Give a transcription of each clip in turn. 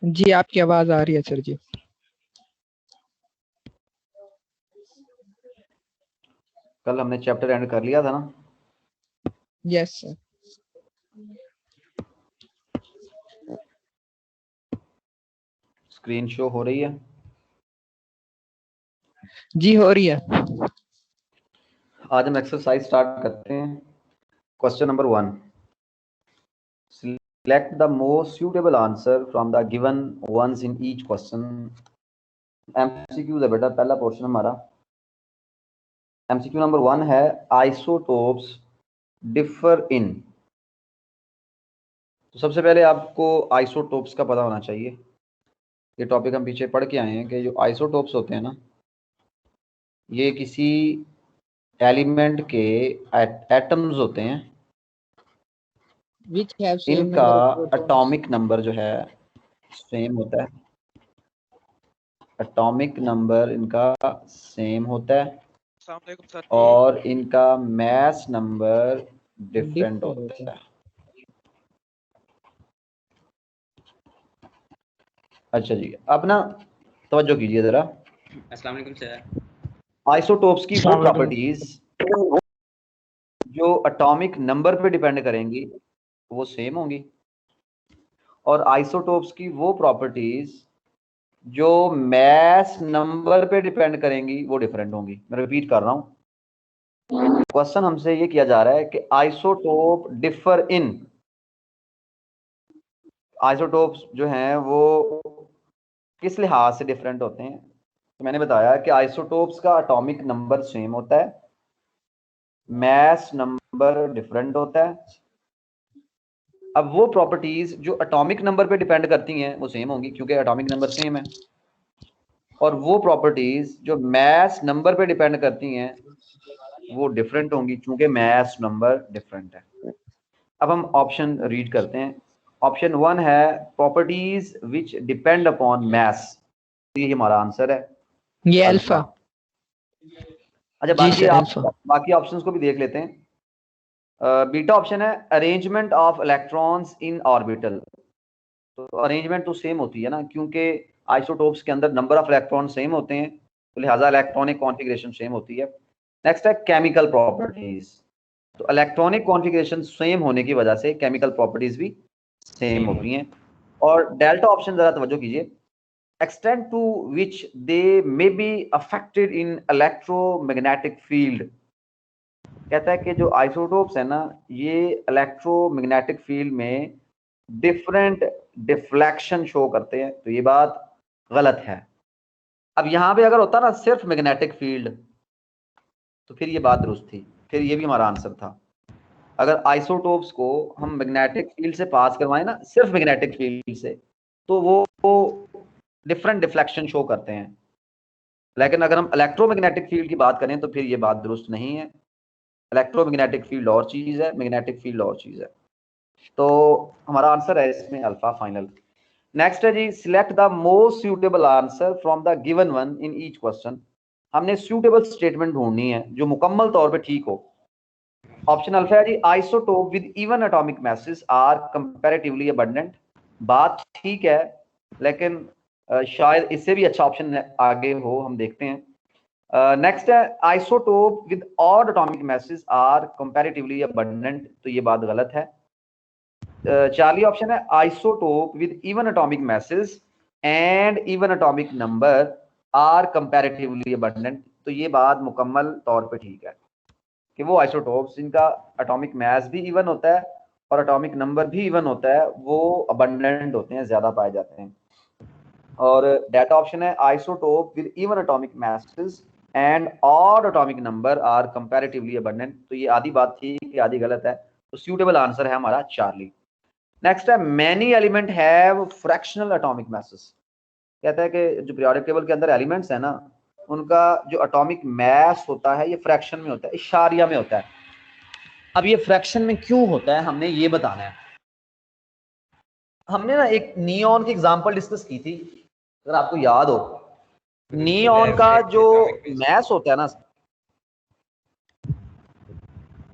जी आपकी आवाज आ रही है सर जी। कल हमने चैप्टर एंड कर लिया था ना। Yes sir. स्क्रीन शो हो रही है? जी हो रही है। आज हम एक्सरसाइज स्टार्ट करते हैं। Question number 1, select the most suitable answer from the given ones in each question. MCQs है बेटा, पहला पोर्शन हमारा। एमसीक्यू नंबर 1 है आइसोटोप्स डिफर इन। तो सबसे पहले आपको आइसोटोप्स का पता होना चाहिए। ये टॉपिक हम पीछे पढ़ के आए हैं कि जो आइसोटोप्स होते हैं ना, ये किसी एलिमेंट के एटम्स होते हैं। विच हैव सेम इनका number of protons. Atomic number जो है सेम होता है। एटॉमिक नंबर इनका सेम होता है अस्सलाम वालेकुम सर। और इनका मास नंबर डिफरेंट डिफरेंट होते होता हैं। है। अच्छा जी, अब ना तवज्जो कीजिए जरा। अस्सलाम वालेकुम सर। आइसोटोप्स की वो प्रॉपर्टीज जो एटॉमिक नंबर पे डिपेंड करेंगी वो सेम होंगी, और आइसोटोप्स की वो प्रॉपर्टीज जो मास नंबर पे डिपेंड करेंगी वो डिफरेंट होंगी। मैं रिपीट कर रहा हूं, क्वेश्चन हमसे ये किया जा रहा है कि आइसोटोप डिफर इन। आइसोटोप्स जो हैं वो किस लिहाज से डिफरेंट होते हैं। तो मैंने बताया कि आइसोटोप्स का एटॉमिक नंबर सेम होता है, मास नंबर डिफरेंट होता है। अब वो प्रॉपर्टीज जो एटॉमिक नंबर पे डिपेंड करती हैं वो सेम होंगी क्योंकि एटॉमिक नंबर सेम है, और वो प्रॉपर्टीज जो मास नंबर पे डिपेंड करती हैं वो डिफरेंट होंगी क्योंकि मास नंबर डिफरेंट है। अब हम ऑप्शन रीड करते हैं। ऑप्शन 1 है प्रॉपर्टीज विच डिपेंड अपॉन मास। ये हमारा आंसर है, ये अल्फा। अल्फा। अच्छा, जी बाकी सर आप अल्फा। बाकी ऑप्शंस को भी देख लेते हैं। बीटा ऑप्शन है arrangement of electrons in orbital. तो अरेंजमेंट तो सेम होती है ना, क्योंकि आइसोटोप्स के अंदर नंबर ऑफ इलेक्ट्रॉन सेम होते हैं, तो लिहाजा इलेक्ट्रॉनिक कॉन्फ़िगरेशन सेम होती है। नेक्स्ट है केमिकल प्रॉपर्टीज। तो इलेक्ट्रॉनिक कॉन्फ़िगरेशन सेम होने की वजह से केमिकल प्रॉपर्टीज भी सेम होती हैं। और डेल्टा ऑप्शन जरा तवज्जो कीजिए, extent to which they may be affected in electromagnetic field। कहता है कि जो आइसोटोप्स है ना, ये इलेक्ट्रोमैग्नेटिक फील्ड में डिफरेंट डिफ्लेक्शन शो करते हैं, तो ये बात गलत है। अब यहाँ पे अगर होता ना सिर्फ मैग्नेटिक फील्ड तो फिर ये बात दुरुस्त थी, फिर ये भी हमारा आंसर था। अगर आइसोटोप्स को हम मैग्नेटिक फील्ड से पास करवाएं ना, सिर्फ मैग्नेटिक फील्ड से, तो वो डिफरेंट डिफ्लेक्शन शो करते हैं। लेकिन अगर हम इलेक्ट्रोमैग्नेटिक फील्ड की बात करें तो फिर ये बात दुरुस्त नहीं है। इलेक्ट्रोमैग्नेटिक फील्ड और चीज है, मैग्नेटिक फील्ड और चीज है। तो हमारा आंसर है इसमें अल्फा फाइनल। नेक्स्ट है जी, select the most suitable answer from the given one in each question. हमने सूटेबल स्टेटमेंट ढूंढनी है जो मुकम्मल तौर पे ठीक हो। ऑप्शन अल्फा है जी, isotope with even atomic masses are comparatively abundant. बात ठीक है, लेकिन शायद इससे भी अच्छा ऑप्शन आगे हो, हम देखते हैं। नेक्स्ट है isotope with odd atomic masses are comparatively abundant. तो ये बात गलत है। चार्ली ऑप्शन है isotope with even atomic masses and even atomic number are comparatively abundant. तो ये बात मुकम्मल तौर पे ठीक है कि वो आइसोटोप्स जिनका एटॉमिक मास भी इवन होता है और एटॉमिक नंबर भी इवन होता है वो अबंडेंट होते हैं, ज्यादा पाए जाते हैं। और डेटा ऑप्शन है isotope with even atomic masses and odd atomic number are comparatively abundant. तो ये आधी बात ठीक है, आधी गलत है। तो सूटेबल आंसर है हमारा चार्ली। नेक्स्ट है many element have fractional atomic masses। कहता है कि जो पीरियोडिक टेबल के अंदर एलिमेंट्स है ना, उनका जो एटॉमिक मास होता है ये फ्रैक्शन में होता है, इशारिया में होता है। अब ये फ्रैक्शन में क्यों होता है हमने ये बताना है। हमने ना एक नियॉन की एग्जांपल डिस्कस की थी, अगर आपको याद हो। नियॉन का जो मास होता है ना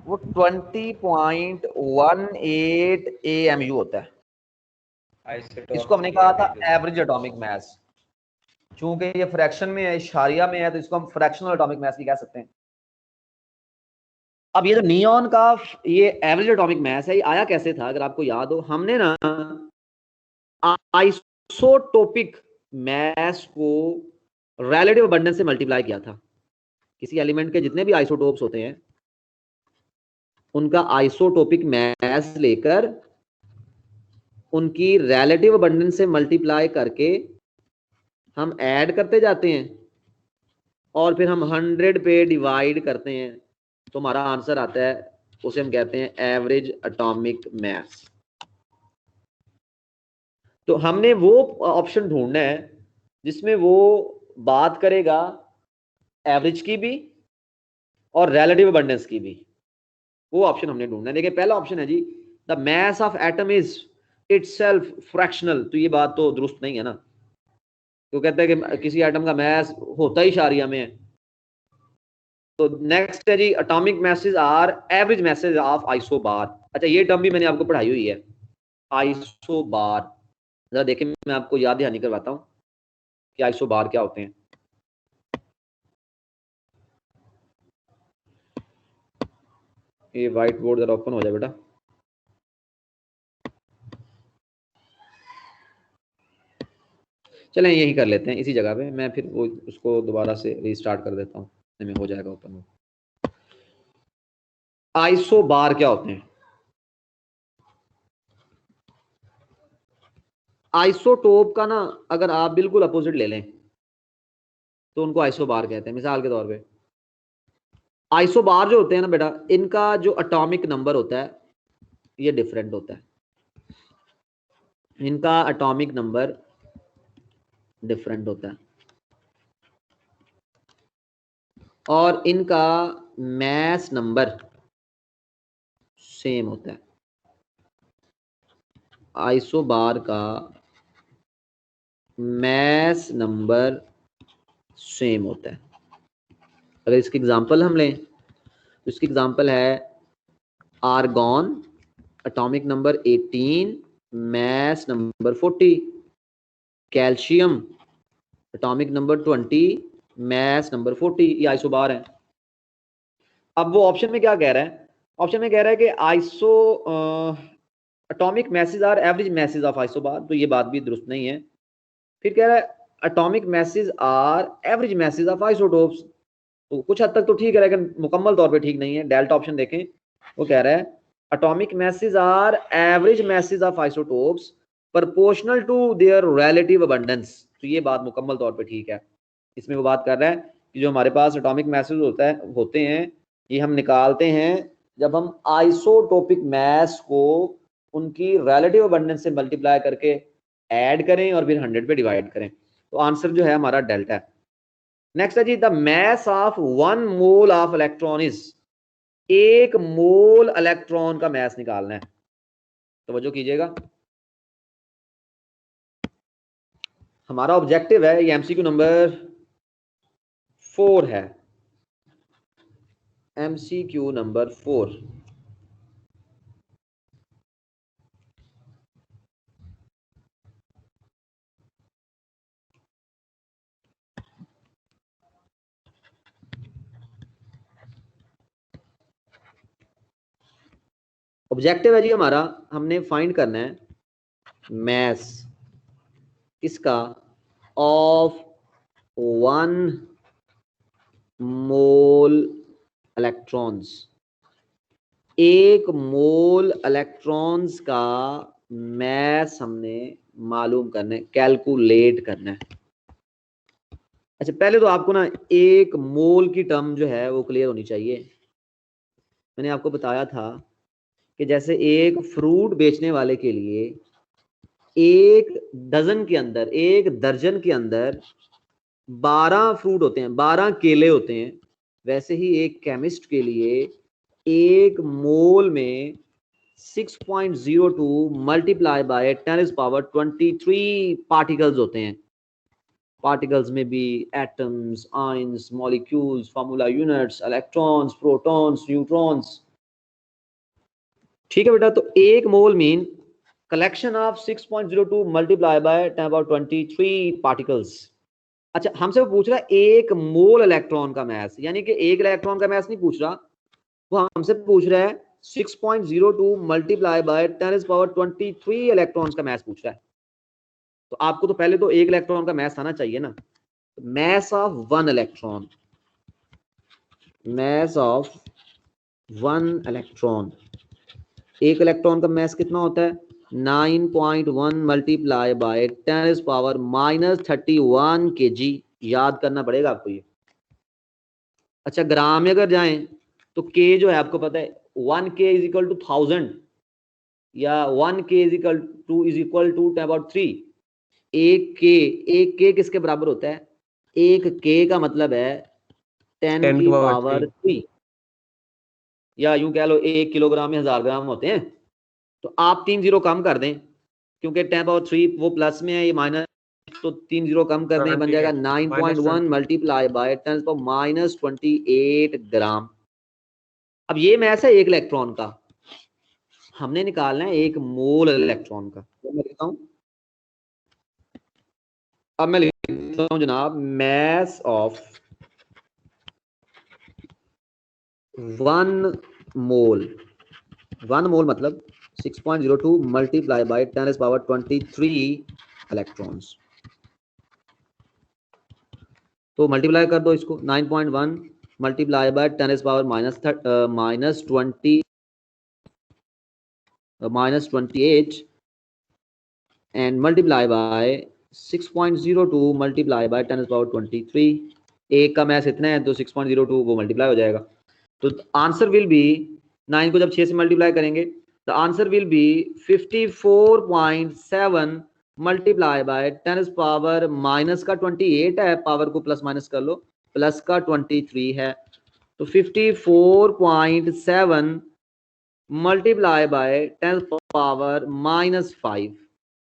वो 20.18 AMU होता है। इसको हमने कहा था एवरेज एटॉमिक मास। चूंकि ये फ्रैक्शन में है, इशारिया में है, तो इसको हम फ्रैक्शनल एटॉमिक मास भी कह सकते हैं। अब ये जो नियॉन का ये एवरेज एटॉमिक मास है, ये आया कैसे था? अगर आपको याद हो, हमने ना आइसोटोपिक मास को रिलेटिव अबंडेंस से मल्टीप्लाई किया था। किसी एलिमेंट के जितने भी आइसोटोप्स होते हैं उनका आइसोटोपिक मास लेकर उनकी रिलेटिव अबंडेंस से मल्टीप्लाई करके हम ऐड करते जाते हैं और फिर हम 100 पे डिवाइड करते हैं, तो हमारा आंसर आता है, उसे हम कहते हैं एवरेज एटॉमिक मास। तो हमने वो ऑप्शन ढूंढना है जिसमें वो बात करेगा एवरेज की भी और रिलेटिव अबंडेंस की भी। वो ऑप्शन हमने ढूंढना है। देखिए पहला ऑप्शन है जी, the mass of atom is itself fractional. तो ये बात तो दुरुस्त नहीं है ना, तो कहते हैं कि किसी एटम का मास होता ही इशारिया में है। तो नेक्स्ट है जी, atomic masses are average masses of isobar. अच्छा, ये टर्म भी मैंने आपको पढ़ाई हुई है, आइसोबार। जरा देखें, मैं आपको याद दहानी करवाता हूँ कि आइसोबार क्या होते हैं। ये व्हाइट बोर्ड जरा ओपन हो जाए बेटा। चलें यही कर लेते हैं इसी जगह पे, मैं फिर वो उसको दोबारा से रीस्टार्ट कर देता हूँ, में हो जाएगा ओपन। आइसोबार क्या होते हैं? आइसोटोप का ना अगर आप बिल्कुल अपोजिट ले लें तो उनको आइसोबार कहते हैं। मिसाल के तौर पे आइसोबार जो होते हैं ना बेटा, इनका जो एटॉमिक नंबर होता है ये डिफरेंट होता है। इनका एटॉमिक नंबर डिफरेंट होता है और इनका मास नंबर सेम होता है। आइसोबार का मास नंबर सेम होता है। अगर इसकी एग्जांपल हम लें तो इसकी एग्जांपल है argon, atomic number 18, mass number 40। Calcium, atomic number 20, mass number 40। ये आइसोबार है। अब वो ऑप्शन में क्या कह रहा है? ऑप्शन में कह रहा है कि iso atomic masses are average masses of isobar. तो ये बात भी दुरुस्त नहीं है। फिर कह रहा है atomic masses are average masses of isotopes. तो कुछ हद तक तो ठीक है, लेकिन मुकम्मल तौर पे ठीक नहीं है। डेल्टा ऑप्शन देखें, वो कह रहा है atomic masses are average masses of isotopes proportional to their relative abundance. तो ये बात मुकम्मल तौर पे ठीक है। इसमें वो बात कर रहा है कि जो हमारे पास एटॉमिक मैसेज होते हैं ये हम निकालते हैं जब हम आइसोटोपिक मास को उनकी रिलेटिव अबंडेंस से मल्टीप्लाई करके ऐड करें और फिर 100 पे डिवाइड करें। तो आंसर जो है हमारा डेल्टा है। नेक्स्ट है जी, the mass of 1 mole of electron is. 1 mole electron का मास निकालना है। तवज्जो कीजिएगा, हमारा ऑब्जेक्टिव है, ये एमसीक्यू नंबर 4 है। MCQ number 4। ऑब्जेक्टिव है जी हमारा, हमने फाइंड करना है मास इसका of 1 mole electrons. 1 mole electrons का मास हमने मालूम करना है, कैलकुलेट करना है। अच्छा, पहले तो आपको ना 1 मोल की टर्म जो है वो क्लियर होनी चाहिए। मैंने आपको बताया था कि जैसे एक फ्रूट बेचने वाले के लिए 1 डजन के अंदर, 1 दर्जन के अंदर 12 फ्रूट होते हैं, 12 केले होते हैं, वैसे ही एक केमिस्ट के लिए 1 मोल में 6.02 मल्टीप्लाई बाय 10⁻23 पार्टिकल्स होते हैं। पार्टिकल्स में भी atoms, ions, molecules, formula units, electrons, protons, neutrons. ठीक है बेटा, तो 1 mole mean collection of 6.02 multiply by 10 power 23 particles. अच्छा, हमसे वो पूछ रहा है एक मोल इलेक्ट्रॉन का मास, यानी कि एक इलेक्ट्रॉन का मास नहीं पूछ रहा, वो हमसे पूछ रहा है 6.02 मल्टीप्लाई बाय 10 पावर 23 इलेक्ट्रॉन्स का मास पूछ रहा है। तो आपको तो पहले तो एक इलेक्ट्रॉन का मास आना चाहिए ना। Mass of one electron, mass of one electron, एक इलेक्ट्रॉन का मास कितना होता है 9.1 मल्टीप्लाई बाय 10 पावर -31 kg। याद करना पड़ेगा आपको ये। अच्छा, ग्राम में अगर जाएं तो के जो है आपको पता है 1 k इज इक्वल टू 1000 या 1 k is equal to 10 power 3। एक के किसके बराबर होता है? एक के का मतलब है 10 की पावर 3, या यूं कह लो 1 किलोग्राम में 1000 ग्राम होते हैं। तो आप 3 जीरो कम कर दें, क्योंकि 10 पावर 3 वो प्लस में है, ये माइनस, तो 3 जीरो कम कर दें, बन जाएगा 9.1 मल्टीप्लाई बाय 10 पावर -28 ग्राम। अब ये मैस है एक इलेक्ट्रॉन का, हमने निकालना है एक मोल इलेक्ट्रॉन का। तो मैं लिखता हूं, अब मैं लिखता हूं जनाब, mass of one mole, one mole मतलब 6.02 मल्टीप्लाई बाय 10 पावर 23 इलेक्ट्रॉन्स। तो मल्टीप्लाई कर दो इसको, 9.1 multiply by 10 power -28 and multiply by 6.02 multiply by 10 power 23। एक का मैथ इतना है तो 6.02 वो मल्टीप्लाई हो जाएगा। तो आंसर विल बी, 9 को जब 6 से मल्टीप्लाई करेंगे तो answer will B 54.7 multiply by 10 power minus का 28 है, पावर को प्लस माइनस कर लो, प्लस का 23 है, तो 54.7 मल्टीप्लाई बाय 10 पावर -5।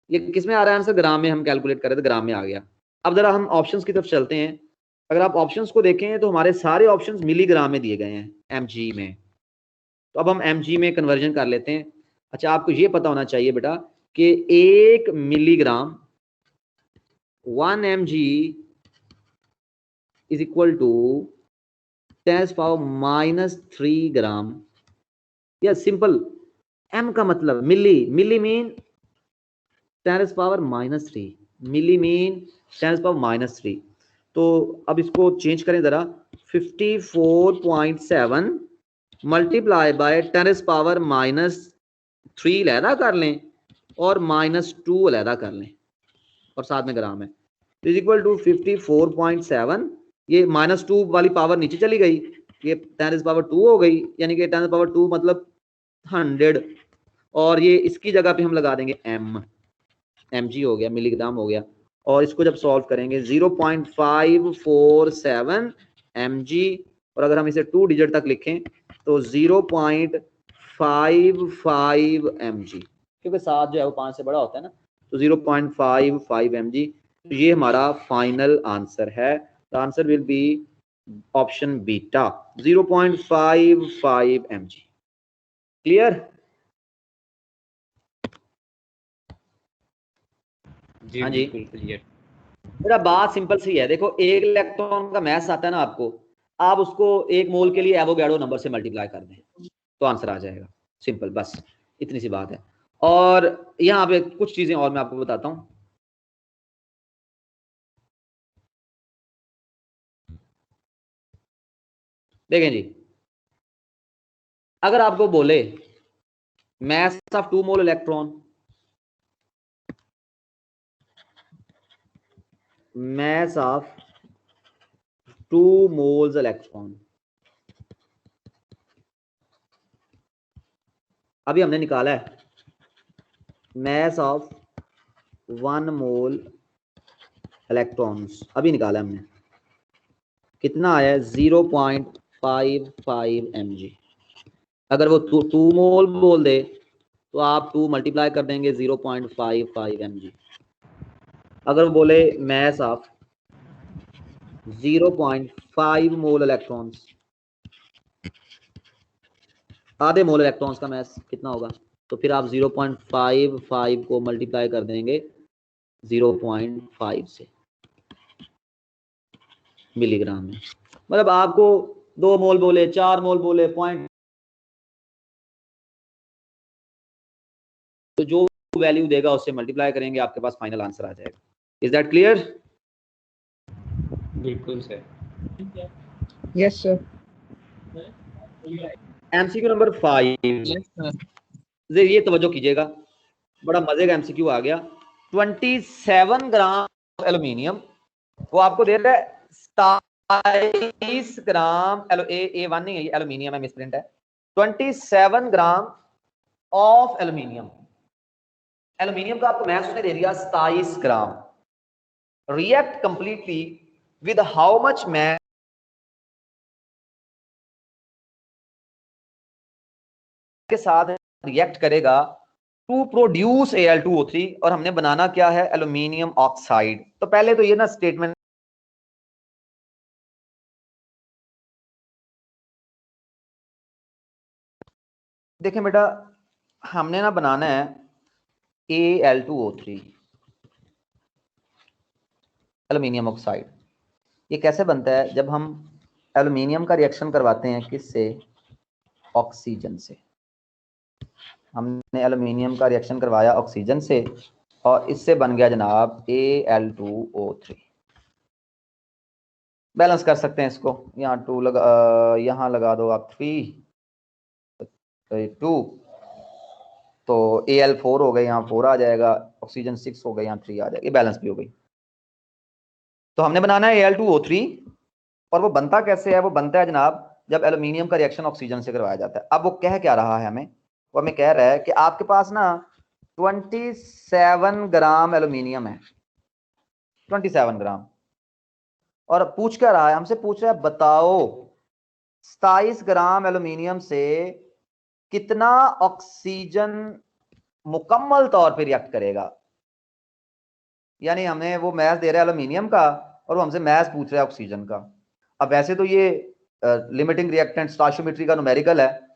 ये किस में आ रहा है आंसर? ग्राम में हम कैलकुलेट कर रहे थे, ग्राम में आ गया। अब जरा हम ऑप्शंस की तरफ चलते हैं। अगर आप ऑप्शंस को देखें तो हमारे सारे ऑप्शंस मिलीग्राम में दिए गए हैं, एमजी में। तो अब हम एमजी में कन्वर्जन कर लेते हैं। अच्छा, आपको ये पता होना चाहिए बेटा कि 1 milligram 1 mg is equal to 10 power -3 gram. या सिंपल, एम का मतलब milli, milli mean 10 power -3, milli mean 10 power -3। तो अब इसको चेंज करें जरा, 54.7 मल्टीप्लाई बाय 10 पावर -3 अलहदा कर लें और -2 अलहदा कर लें और साथ में ग्राम है, इज इक्वल टू 54.7। ये -2 वाली पावर नीचे चली गई, ये 10 पावर 2 हो गई, यानी कि 10 पावर 2 मतलब 100, और ये इसकी जगह पे हम लगा देंगे एम, mg हो गया, मिलीग्राम हो गया। और इसको जब सॉल्व करेंगे 0.547 mg, और अगर हम इसे 2 डिजिट तक लिखें तो 0.55 mg, क्योंकि 7 जो है वो 5 से बड़ा होता है ना, तो 0.55 mg। तो ये हमारा फाइनल आंसर है। The answer will be option beta, 0.55 mg। Clear? जी हाँ जी, बिल्कुल क्लियर। मेरा बात सिंपल सी है। देखो, एक इलेक्ट्रॉन का मैथ आता है ना आपको, आप उसको एक मोल के लिए एवोगैड्रो नंबर से मल्टीप्लाई कर दें तो आंसर आ जाएगा। सिंपल, बस इतनी सी बात है। और यहाँ पे कुछ चीजें और मैं आपको बताता हूँ। देखें जी, अगर आपको बोले mass of 2 mole electron, mass of 2 moles electron, अभी हमने निकाला है mass of 1 mole electrons, अभी निकाला हमने, कितना आया? 0.55 mg। अगर वो 2 मोल बोल दे तो आप 2 मल्टीप्लाई कर देंगे 0.55 mg। अगर वो बोले मैस ऑफ 0.5 मोल इलेक्ट्रॉन्स, आधे मोल इलेक्ट्रॉन्स का मैस कितना होगा? तो फिर आप 0.55 को मल्टीप्लाई कर देंगे 0.5 से मिलीग्राम में। मतलब आपको 2 मोल बोले, 4 मोल बोले, पॉइंट, तो जो वैल्यू देगा उससे मल्टीप्लाई करेंगे, आपके पास फाइनल आंसर आ जाएगा। Is that clear? बिल्कुल sir. Yes, sir. MCQ number 5, Yes, sir. ये तवज्जो कीजिएगा, बड़ा मजे का एमसीक्यू आ गया। 27 ग्राम एल्यूमिनियम, वो आपको दे रहा है 27 ग्राम A1 नहीं है, एल्यूमिनियम है, मिसप्रिंट है। 27 ग्राम ऑफ एल्यूमिनियम, एल्यूमिनियम का आपको मैथ उसने दे दिया 27 gram. React completely with how much math के साथ रिएक्ट करेगा टू प्रोड्यूस Al2O3, और हमने बनाना क्या है? Aluminium oxide. तो पहले तो ये ना स्टेटमेंट देखें बेटा, हमने ना बनाना है Al2O3 एल्यूमिनियम ऑक्साइड। ये कैसे बनता है? जब हम एल्यूमिनियम का रिएक्शन करवाते हैं किससे? ऑक्सीजन से। हमने एल्यूमिनियम का रिएक्शन करवाया ऑक्सीजन से, और इससे बन गया जनाब Al2O3। बैलेंस कर सकते हैं इसको, यहाँ 2 लगा, यहाँ लगा दो आप 3 2, तो Al4 हो गए, यहाँ 4 आ जाएगा, ऑक्सीजन 6 हो गए, यहाँ 3 आ जाएगा, ये बैलेंस भी हो गई। तो हमने बनाना है Al2O3, और वो बनता कैसे है? वो बनता है जनाब जब एल्यूमिनियम का रिएक्शन ऑक्सीजन से करवाया जाता है। अब वो कह क्या रहा है हमें? वो हमें कह रहा है कि आपके पास ना 27 ग्राम एल्यूमिनियम है, 27 ग्राम, और पूछ क्या रहा है हमसे? पूछ रहा है बताओ 27 ग्राम एल्यूमिनियम से कितना ऑक्सीजन मुकम्मल तौर पे रिएक्ट करेगा। यानी हमें वो मैथ दे रहा है एल्यूमिनियम का, और वो हमसे मैथ पूछ रहा है ऑक्सीजन का। अब वैसे तो ये लिमिटिंग रिएक्टेंट स्टोइचियोमेट्री का न्यूमेरिकल है,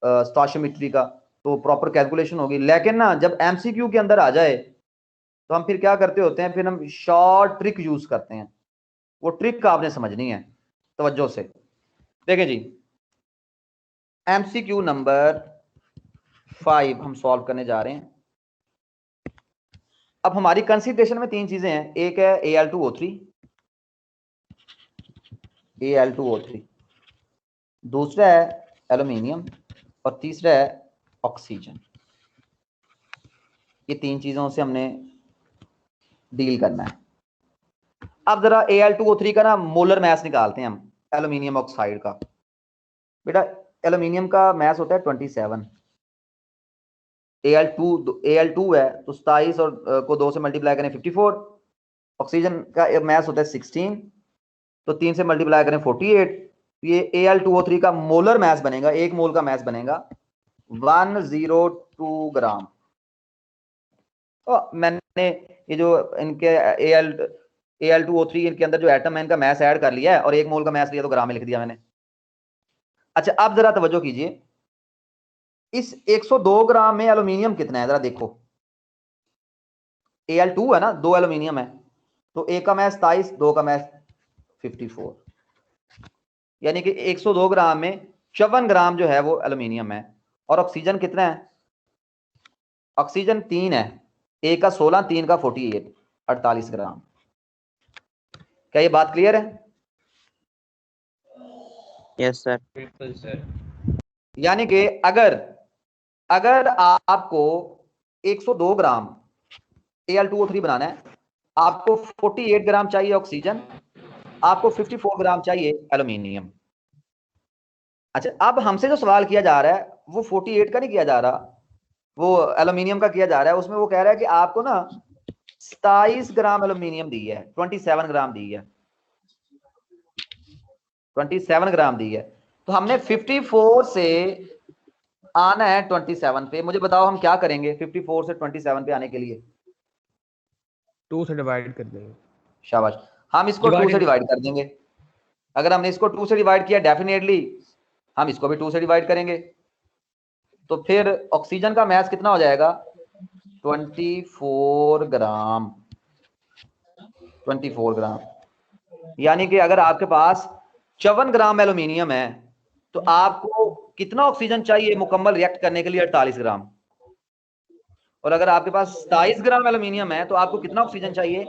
स्टोइचियोमेट्री का, तो प्रॉपर कैलकुलेशन होगी। लेकिन ना जब एमसीक्यू के अंदर आ जाए तो हम फिर क्या करते होते हैं? फिर हम शॉर्ट ट्रिक यूज करते हैं। वो ट्रिक आपने समझनी है तवज्जो से। देखें जी, एमसीक्यू नंबर 5 हम सॉल्व करने जा रहे हैं। अब हमारी कंसीडरेशन में 3 चीजें हैं। एक है Al2O3, दूसरा है एल्यूमिनियम, और तीसरा है ऑक्सीजन। ये 3 चीजों से हमने डील करना है। अब जरा Al2O3 का ना मोलर मैस निकालते हैं हम एल्यूमिनियम ऑक्साइड का। बेटा एल्यूमिनियम का मैस होता है 27, Al2 है तो 27 और को 2 से मल्टीप्लाई करें 54। ऑक्सीजन का मैस होता है 16, तो 3 से मल्टीप्लाई करें 48। ये Al2O3 का मोलर मैस बनेगा, 1 मोल का मैस बनेगा 102 ग्राम। तो मैंने ये जो इनके Al2O3 इनके अंदर जो एटम है इनका मैस ऐड कर लिया है, और 1 मोल का मैस लिया तो ग्राम में लिख दिया मैंने। अच्छा अब जरा तवज्जो कीजिए, इस 102 ग्राम में एल्यूमिनियम कितना है? जरा देखो, Al2 है ना, 2 एल्यूमिनियम है, तो 1 का मैस 27, 2 का मैस 54, यानी कि 102 ग्राम में 54 ग्राम जो है वो एल्यूमिनियम है। और ऑक्सीजन कितना है? ऑक्सीजन 3 है, 1 का 16, 3 का 48, 48 ग्राम। क्या ये बात क्लियर है? Yes sir. बिल्कुल सर। यानी कि अगर आपको 102 ग्राम Al2O3 बनाना है, आपको 48 ग्राम चाहिए ऑक्सीजन, आपको 54 ग्राम चाहिए एल्यूमिनियम। अच्छा अब हमसे जो सवाल किया जा रहा है वो 48 का नहीं किया जा रहा, वो एल्यूमिनियम का किया जा रहा है। उसमें वो कह रहा है कि आपको ना 27 ग्राम एल्यूमिनियम दी है, 27 ग्राम दी है, 27 ग्राम दी है, तो हमने 54 से आना है 27 पे। मुझे बताओ हम क्या करेंगे 54 से 27 पे आने के लिए? 2 से डिवाइड कर देंगे। शाबाश, हम इसको 2 से डिवाइड कर देंगे। अगर हमने इसको 2 से डिवाइड किया डेफिनेटली हम इसको भी 2 से डिवाइड करेंगे। तो फिर ऑक्सीजन का मास कितना हो जाएगा 24 ग्राम। 24 ग्राम, यानी कि अगर आपके पास 54 ग्राम एल्यूमिनियम है तो आपको कितना ऑक्सीजन चाहिए मुकम्मल रिएक्ट करने के लिए 48 ग्राम। और अगर आपके पास 27 ग्राम एल्यूमिनियम है तो आपको कितना ऑक्सीजन चाहिए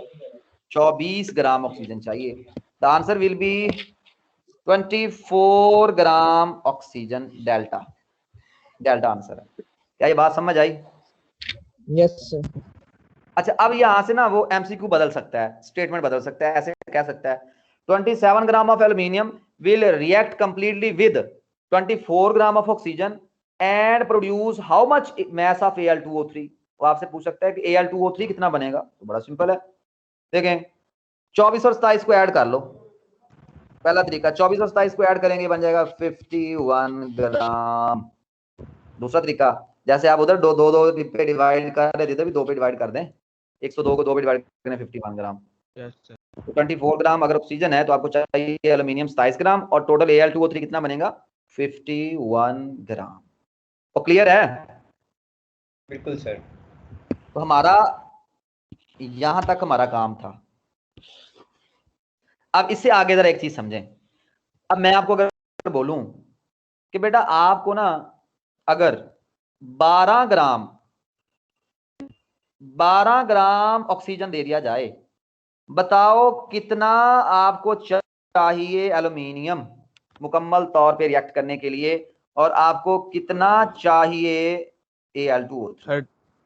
24 ग्राम ऑक्सीजन चाहिए। The answer will B 24 gram oxygen delta. Delta answer है। क्या ये बात समझ आई? Yes sir. अच्छा, अब यहां से ना वो एमसीक्यू बदल सकता है, स्टेटमेंट बदल सकता है, ऐसे कह सकता है 27 gram of aluminium will react completely with 24 gram of oxygen and produce how much mass of Al2O3। वो आपसे पूछ सकता है कि Al2O3 कितना बनेगा। तो बड़ा सिंपल है, देखें 24 और 27 को ऐड कर लो। पहला तरीका 24 और 27 को ऐड करेंगे बन जाएगा 51 ग्राम। दूसरा तरीका, जैसे आप उधर दो दो दो पे डिवाइड कर रहे थे, इधर भी 2 पे डिवाइड कर दें, 102 को 2 पे डिवाइड करें 51 ग्राम। Yes sir. तो 24 ग्राम अगर ऑक्सीजन है तो आपको चाहिए एल्यूमिनियम 27 ग्राम और टोटल Al2O3 कितना बनेगा 51 ग्राम। तो क्लियर है? बिल्कुल सर। तो हमारा यहां तक हमारा काम था। अब इससे आगे जरा एक चीज समझें। अब मैं आपको अगर बोलूं कि बेटा आपको ना अगर 12 ग्राम ऑक्सीजन दे दिया जाए, बताओ कितना आपको चाहिए एल्यूमिनियम मुकम्मल तौर पे रिएक्ट करने के लिए, और आपको कितना चाहिए Al2O3?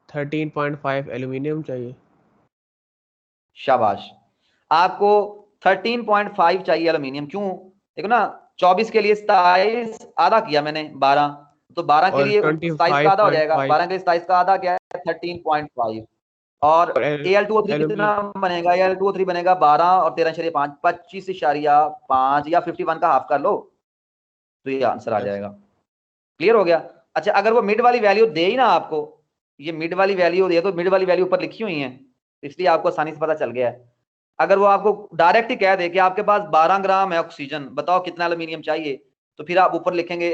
13.5 एल्यूमिनियम चाहिए। शाबाश, आपको 13.5 चाहिए एल्यूमिनियम। क्यों? देखो ना 24 के लिए 27 आधा किया मैंने 12, तो 12 के और लिए 27 का आधा हो जाएगा, 12 के लिए 27 का आधा क्या है 13.5। और Al2O3 कितना बनेगा? Al2O3 बनेगा 12 और 13.5 25.5 या 51 का हाफ कर लो तो ये आंसर आ जाएगा। क्लियर हो गया? अच्छा, अगर वो मिड वाली वैल्यू दे ही ना आपको, ये मिड वाली वैल्यू दे तो मिड वाली वैल्यू ऊपर लिखी हुई है इसलिए आपको आसानी से पता चल गया है। अगर वो आपको डायरेक्ट ही कह दे कि आपके पास 12 ग्राम है ऑक्सीजन, बताओ कितना एल्यूमिनियम चाहिए, तो फिर आप ऊपर लिखेंगे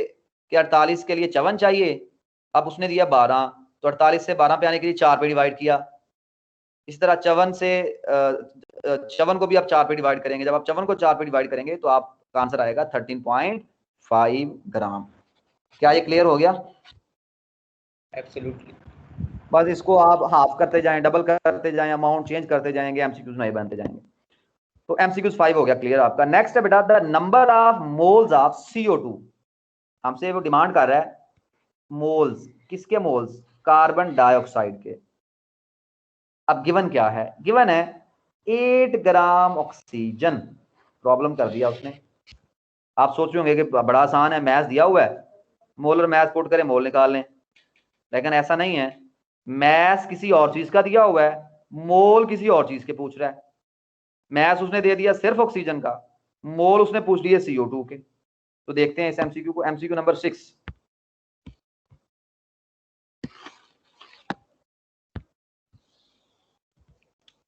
कि 48 के लिए 54 चाहिए। अब उसने दिया 12, तो 48 से 12 पे आने के लिए 4 पे डिवाइड किया। इस तरह 54 से 54 को भी आप 4 पे डिवाइड करेंगे। जब आप 54 को 4 पे डिवाइड करेंगे तो आपका आंसर आएगा 13.5 ग्राम। क्या ये क्लियर हो गया? एब्सोल्युटली। बस इसको आप हाफ करते जाएं, डबल करते जाएं, अमाउंट चेंज करते जाएंगे, एमसीक्यूज नए बनते जाएंगे। तो एमसीक्यूज 5 हो गया क्लियर आपका। नेक्स्ट है बेटा the number of moles of CO2। हमसे वो डिमांड कर रहा है मोल्स, किसके मोल्स? कार्बन डाइऑक्साइड के। अब गिवन क्या है? गिवन है 8 ग्राम ऑक्सीजन। प्रॉब्लम कर दिया उसने। आप सोच रहे होंगे कि बड़ा आसान है, मैथ दिया हुआ है, मोल और मैथ पुट करें मोल निकाल लें, लेकिन ऐसा नहीं है। मैथ किसी और चीज का दिया हुआ है, मोल किसी और चीज के पूछ रहा है। मैथ उसने दे दिया सिर्फ ऑक्सीजन का, मोल उसने पूछ लिया CO2 के। तो देखते हैं इस एमसीक्यू को। MCQ number 6।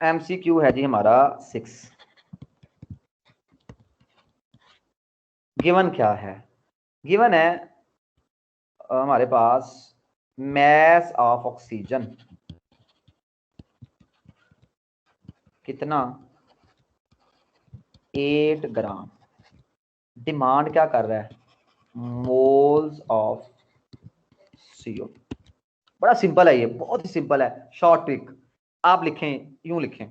एमसीक्यू है जी हमारा 6। गिवन क्या है? गिवन है हमारे पास मास ऑफ ऑक्सीजन कितना 8 ग्राम। डिमांड क्या कर रहा है? Moles of CO2। बड़ा सिंपल है ये, बहुत ही सिंपल है, शॉर्ट ट्रिक। आप लिखें, यूं लिखें,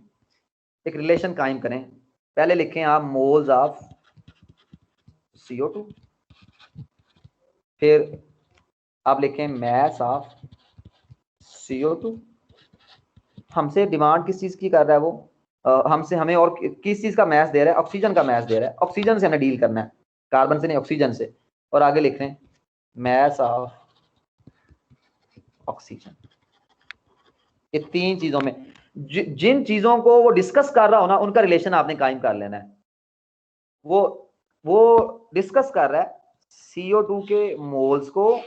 एक रिलेशन कायम करें। पहले लिखें आप मोल्स ऑफ CO2, फिर आप लिखें मास ऑफ CO2। हमसे डिमांड किस चीज की कर रहा है वो? हमसे हमें और किस चीज का मास दे रहा है? ऑक्सीजन का मास दे रहा है। ऑक्सीजन से हमें डील करना है, कार्बन से नहीं, ऑक्सीजन से। और आगे लिख रहे हैं मास ऑफ ऑक्सीजन। ये 3 चीजों में जिन चीजों को वो डिस्कस कर रहा हो ना, उनका रिलेशन आपने कायम कर लेना है। वो डिस्कस कर रहा है CO2 के मोल्स को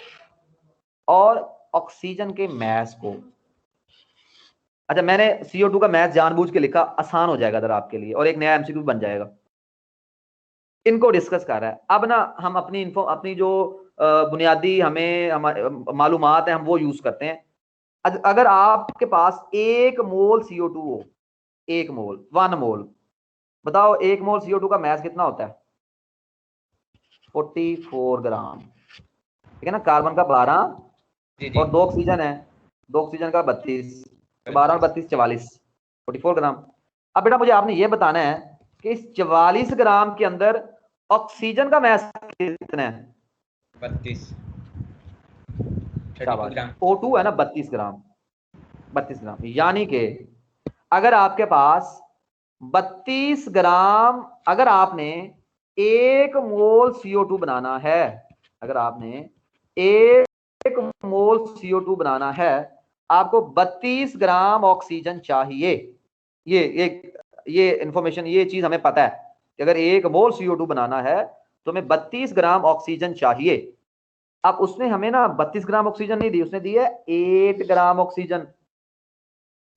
और ऑक्सीजन के मास को। अच्छा, मैंने CO2 का मास जानबूझ के लिखा, आसान हो जाएगा जरा आपके लिए, और एक नया एमसीक्यू बन जाएगा। इनको डिस्कस कर रहा है। अब ना हम अपनी जो बुनियादी हमें मालूमात है, हम वो यूज करते हैं। अगर आपके पास 1 मोल CO2 हो, 1 मोल 1 मोल, बताओ 1 मोल CO2 का मास कितना होता है? 44 ग्राम, ठीक है ना। कार्बन का 12 जी जी और 2 ऑक्सीजन है, 2 ऑक्सीजन का 32, 12 और 32 44, 44 ग्राम। अब बेटा मुझे आपने ये बताना है कि इस 44 ग्राम के अंदर ऑक्सीजन का मास कितना है? 32 शाबाश, ग्राम। O2 है ना 32 ग्राम, 32 ग्राम। यानी कि अगर आपके पास 32 ग्राम, अगर आपने 1 मोल CO2 बनाना है, अगर आपने 1 मोल CO2 बनाना है, आपको 32 ग्राम ऑक्सीजन चाहिए। ये इंफॉर्मेशन, ये चीज हमें पता है कि अगर 1 मोल CO2 बनाना है तो हमें 32 ग्राम ऑक्सीजन चाहिए। अब उसने हमें ना 32 ग्राम ऑक्सीजन नहीं दी, उसने दी है 8 ग्राम ऑक्सीजन।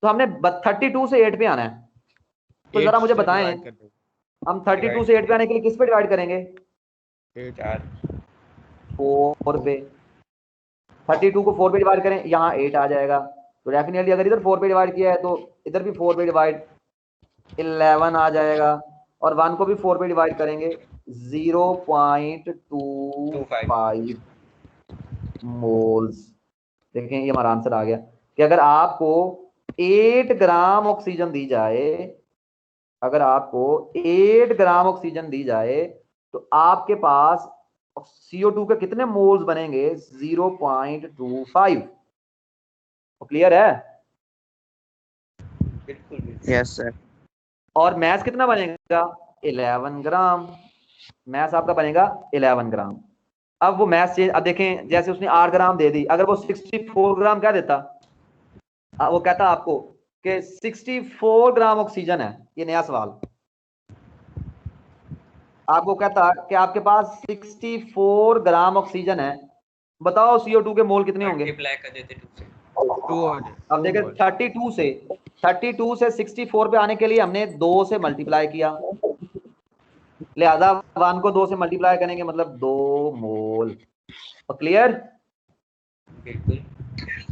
तो हमने 32 से 8 पे आना है। तो जरा मुझे बताएं, हम 32 से 8 पे आने के लिए किस पे डिवाइड करेंगे? 4 पे। 32 को 4 पे डिवाइड करें, यहाँ 8 आ जाएगा। तो डेफिनेटली अगर इधर 4 पे डिवाइड किया है तो इधर भी 4 पे डिवाइड, 11 आ जाएगा। और 1 को भी 4 पे डिवाइड करेंगे, 0.25 मोल्स। देखें ये हमारा आंसर आ गया कि अगर आपको 8 ग्राम ऑक्सीजन दी जाए, अगर आपको 8 ग्राम ऑक्सीजन दी जाए तो आपके पास CO2 के कितने मोल्स बनेंगे? 0.25। क्लियर है? बिल्कुल। Yes sir. और मैस कितना बनेगा? 11 ग्राम। मैस आपका बनेगा 11 ग्राम। अब वो मैस चेंज, अब देखें जैसे उसने 8 ग्राम दे दी, अगर वो 64 ग्राम क्या देता? वो कहता आपको कि 64 ग्राम ऑक्सीजन है, ये नया सवाल। आपको कहता कि आपके पास 64 ग्राम ऑक्सीजन है, बताओ CO2 के मोल कितने होंगे? मल्टीप्लाई कर देते 2 से। अब देखें 32 से 64 पे आने के लिए हमने 2 से मल्टीप्लाई किया, लिहाजा 1 को 2 से मल्टीप्लाई करेंगे मतलब 2 मोल। क्लियर? बिल्कुल।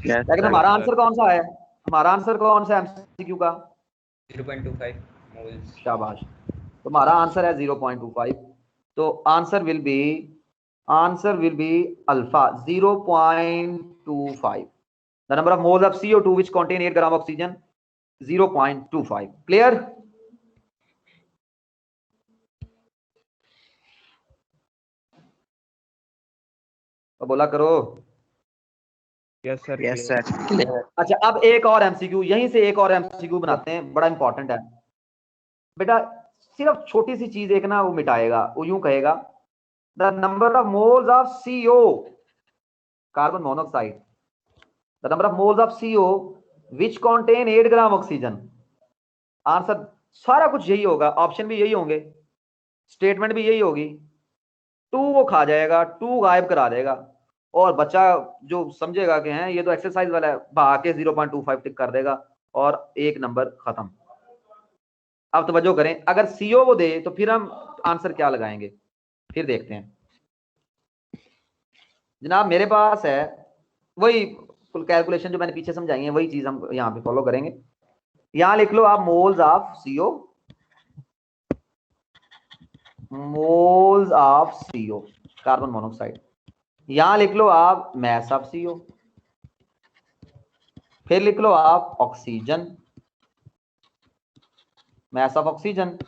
लेकिन हमारा आंसर कौन सा है? हमारा आंसर कौन सा MCQ का? 0.25 मोल्स। शाबाश, तो हमारा आंसर है 0.25। तो answer will be alpha 0.25। The number of moles of CO2 which contain 8 gram oxygen 0.25. Clear? तो बोला करो। Yes sir. Yes sir. अच्छा, अब एक और MCQ, यहीं से एक और MCQ बनाते हैं, बड़ा इंपॉर्टेंट है बेटा। सिर्फ छोटी सी चीज एक ना वो मिटाएगा, वो यूं कहेगा the number of moles of CO, carbon monoxide, the number of moles of CO which contain 8 gram oxygen. Answer सारा कुछ यही होगा, ऑप्शन भी यही होंगे, स्टेटमेंट भी यही होगी। 2 वो खा जाएगा, 2 गायब करा देगा, और बच्चा जो समझेगा कि हैं ये तो एक्सरसाइज वाला है, भाग के 0.25 टिक कर देगा और 1 नंबर खत्म। अब तवज्जो करें, अगर CO वो दे तो फिर हम आंसर क्या लगाएंगे, फिर देखते हैं। जनाब मेरे पास है वही कुल कैलकुलेशन जो मैंने पीछे समझाई है, वही चीज हम यहाँ पे फॉलो करेंगे। यहां लिख लो आप moles of CO, moles of CO carbon monoxide. यहां लिख लो आप मास ऑफ CO, फिर लिख लो आप ऑक्सीजन, मास ऑफ ऑक्सीजन।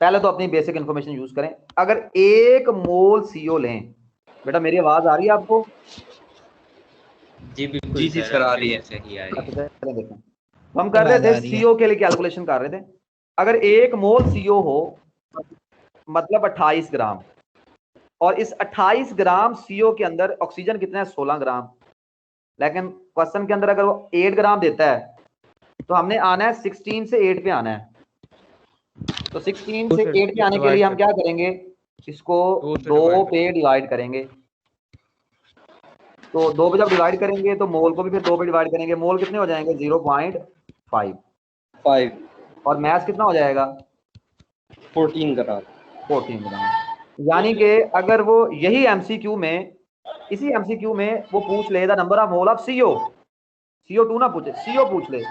पहले तो अपनी बेसिक इंफॉर्मेशन यूज करें। अगर 1 मोल CO लें, बेटा मेरी आवाज आ रही है आपको? जी बिल्कुल। जी सर आ रही है। सही आ रही है। देखें हम कर रहे थे CO के लिए कैलकुलेशन कर रहे थे। अगर 1 मोल CO हो मतलब 28 ग्राम, और इस 28 ग्राम CO के अंदर ऑक्सीजन कितना है? 16 ग्राम। लेकिन क्वेश्चन के अंदर अगर वो 8 ग्राम देता है तो हमने आना है 16 से 8 पे आना है। तो 16 से 8 पे आने के लिए हम क्या करेंगे? इसको 2 पे डिवाइड करेंगे। तो 2 पे जब डिवाइड करेंगे तो मोल को भी फिर 2 पे डिवाइड करेंगे, मोल कितने हो जाएंगे? 0.5। और मास कितना हो जाएगा? 14 ग्राम। 14 ग्राम। यानी कि अगर वो यही एमसीक्यू में, इसी एमसीक्यू में वो पूछ ले the number of mole of CO, CO2 ना पूछे, CO पूछ ले,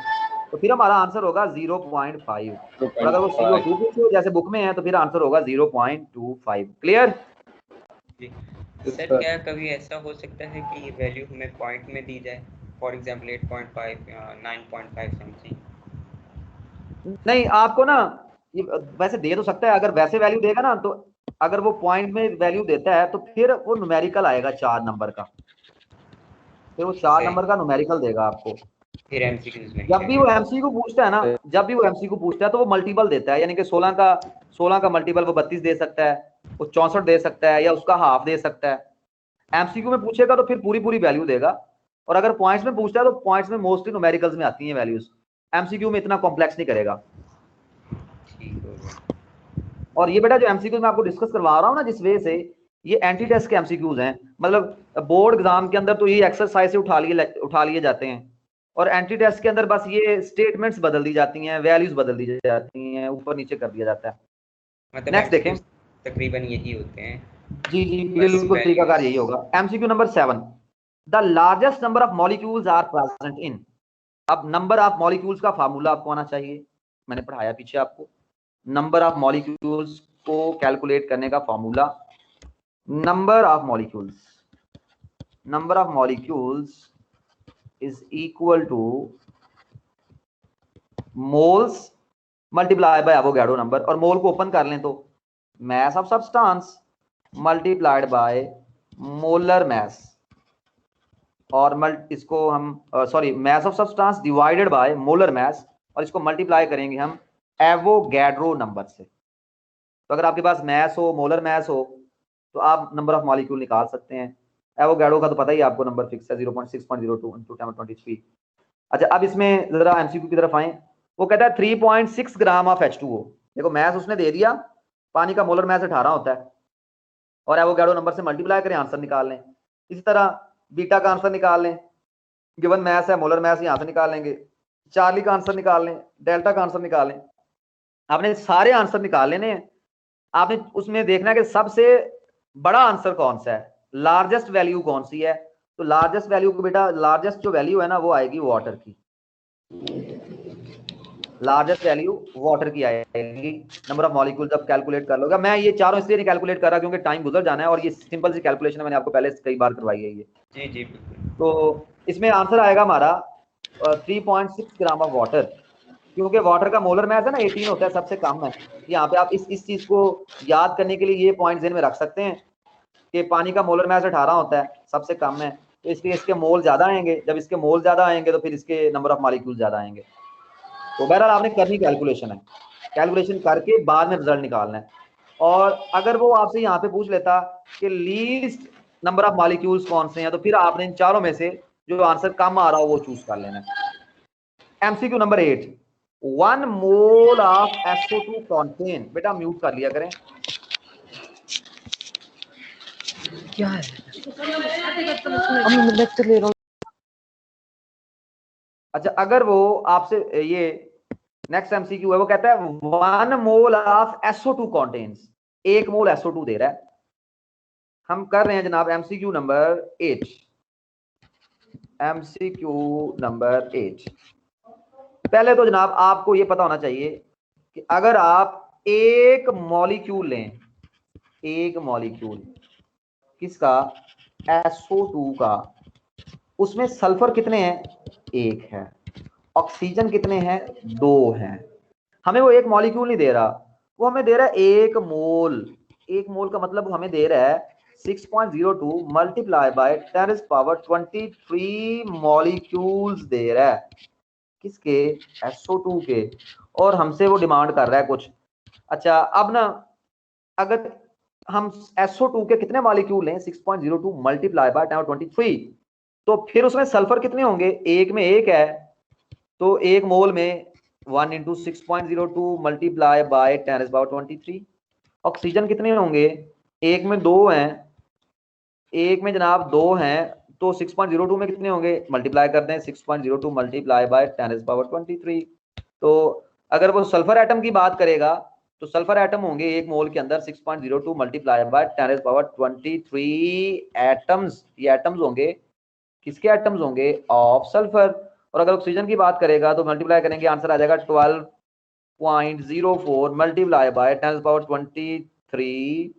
तो फिर हमारा आंसर होगा 0.5। और अगर वो CO2 पूछे जैसे बुक में है तो फिर आंसर होगा 0.25। क्लियर? सर क्या कभी ऐसा हो सकता है कि ये वैल्यू हमें पॉइंट में दी जाए, फॉर एग्जांपल 8.5 9.5 समथिंग? नहीं, आपको ना ये वैसे दे तो सकता है, अगर वैसे वैल्यू देगा ना तो अगर वो पॉइंट में वैल्यू देता है तो फिर वो न्यूमेरिकल आएगा 4 नंबर का, फिर वो 4 नंबर का न्यूमेरिकल देगा आपको। फिर एमसीक्यूज में जब भी वो एमसीक्यू पूछता है ना, जब भी वो एमसीक्यू पूछता है तो वो मल्टीपल देता है, यानी कि 16 का मल्टीपल वो 32 दे सकता है, वो 64 दे सकता है, या उसका हाफ दे सकता है। एमसीक्यू में पूछेगा तो फिर पूरी पूरी वैल्यू देगा, और अगर पॉइंट्स में पूछता है तो पॉइंट्स में मोस्टली न्यूमेरिकल्स में आती हैं वैल्यूज, एमसीक्यू में इतना कॉम्प्लेक्स नहीं करेगा। और ये बेटा जो एमसीक्यूज मैं आपको डिस्कस करवा रहा हूँ ना जिस वे से, ये एंटी टेस्ट के एमसीक्यूज हैं, मतलब बोर्ड एग्जाम के अंदर तो ये एक्सरसाइज से उठा लिए जाते हैं, और एंटी टेस्ट के अंदर बस ये स्टेटमेंट्स बदल दी जाती हैं, वैल्यूज बदल दी जाती हैं, ऊपर नीचे कर दिया जाता है। मतलब नेक्स्ट देखें, तकरीबन यही होते हैं। जी जी बिल्कुल तरीकाकार यही होगा। MCQ number 7, the largest number of molecules are present in. अब नंबर ऑफ मॉलिक्यूल्स का फार्मूला आपको आना चाहिए, मैंने पढ़ाया पीछे आपको, नंबर ऑफ मॉलिक्यूल्स को कैलकुलेट करने का formula, number of molecules is equal to moles multiply by Avogadro number, और मोल को ओपन कर लें तो mass of substance multiplied by molar mass, और इसको हम sorry mass of substance divided by molar mass, और इसको मल्टीप्लाई करेंगे हम एवोगैड्रो नंबर से। तो अगर आपके पास मैस हो, मोलर मैस हो, तो आप नंबर ऑफ मॉलिक्यूल निकाल सकते हैं। एवोगैड्रो का तो पता ही आपको नंबर फिक्स है 0.602 × 1023। अच्छा, अब इसमें जरा एमसीक्यू की तरफ आए। वो कहता है 3.6 ग्राम ऑफ H2O। देखो मैस उसने दे दिया, पानी का मोलर मैस 18 होता है, और एवोगैड्रो नंबर से मल्टीप्लाई करें, आंसर निकाल लें। इसी तरह बीटा का आंसर निकाल लें, गिवन मैस है, मोलर मैस यहां से निकाल लेंगे, चार्ली का आंसर निकाल लें, डेल्टा का आंसर निकाल लें। आपने सारे आंसर निकाल लेने हैं, आपने उसमें देखना है कि सबसे बड़ा आंसर कौन सा है, लार्जेस्ट वैल्यू कौन सी है। तो लार्जेस्ट वैल्यू को बेटा, लार्जेस्ट जो वैल्यू है ना वो आएगी वाटर की, लार्जेस्ट वैल्यू वाटर की आएगी। नंबर ऑफ मॉलिक्यूल जब कैलकुलेट कर लोगे, मैं ये चारों इसलिए नहीं कैलकुलेट कर रहा क्योंकि टाइम गुजर जाना है, और ये सिंपल सी कैलकुलेशन है, मैंने आपको पहले कई बार करवाई है ये। जी जी। तो इसमें आंसर आएगा हमारा 3.6 ग्राम ऑफ वाटर, क्योंकि वाटर का मोलर मैस है ना 18 होता है, सबसे कम है। यहाँ पे आप इस चीज को याद करने के लिए ये पॉइंट ज़हन में रख सकते हैं कि पानी का मोलर मैस 18 होता है, सबसे कम है, तो इसलिए इसके मोल ज्यादा आएंगे। जब इसके मोल ज्यादा आएंगे तो फिर इसके नंबर ऑफ मॉलिक्यूल ज्यादा आएंगे। तो बहरहाल आपने करनी कैलकुलेशन है, कैलकुलेशन करके बाद में रिजल्ट निकालना है। और अगर वो आपसे यहाँ पे पूछ लेता कि लीस्ट नंबर ऑफ मॉलिक्यूल्स कौन से हैं, तो फिर आपने इन चारों में से जो आंसर कम आ रहा हो वो चूज कर लेना है। MCQ number 8, 1 mole of SO2 contain, बेटा म्यूट कर लिया करें। क्या है? हम लेक्चर ले रहा हूं। अच्छा, अगर वो आपसे ये नेक्स्ट एमसीक्यू है, वो कहता है 1 mole of SO2 contains, 1 mole SO2 दे रहा है। हम कर रहे हैं जनाब एमसीक्यू नंबर 8। एमसीक्यू नंबर 8, पहले तो जनाब आपको ये पता होना चाहिए कि अगर आप एक मॉलिक्यूल लें, एक मॉलिक्यूल किसका, SO2 का, उसमें सल्फर कितने हैं, 1 है, ऑक्सीजन कितने हैं, 2 हैं। हमें वो एक मॉलिक्यूल नहीं दे रहा, वो हमें दे रहा है 1 मोल। 1 मोल का मतलब हमें दे रहा है 6.02 मल्टीप्लाई बाय 10⁻23 मॉलिक्यूल्स दे रहा है, किसके, SO2 के, और हमसे वो डिमांड कर रहा है कुछ। अच्छा, अब ना अगर हम SO2 के कितने मॉलिक्यूल लें, 6.02 मल्टीप्लाई बाय 10⁻23, तो फिर उसमें सल्फर कितने होंगे, एक में 1 है, तो 1 मोल में 1 × 6.02 मल्टीप्लाई बाय 10⁻23। ऑक्सीजन कितने होंगे, एक में 2 हैं, एक में जनाब 2 हैं, तो 6.02 में कितने होंगे, मल्टीप्लाई कर दें, 6.02 मल्टीप्लाई बाय 10⁻23। तो अगर वो सल्फर एटम की बात करेगा तो सल्फर एटम होंगे एक मोल के अंदर 6.02 मल्टीप्लाई बाय 10⁻23 एटम्स। ये एटम्स होंगे, किसके एटम्स होंगे? Of sulphur. और अगर ऑक्सीजन की बात करेगा तो मल्टीप्लाई करेंगे, आंसर आ जाएगा 12.04 multiply by 10⁻23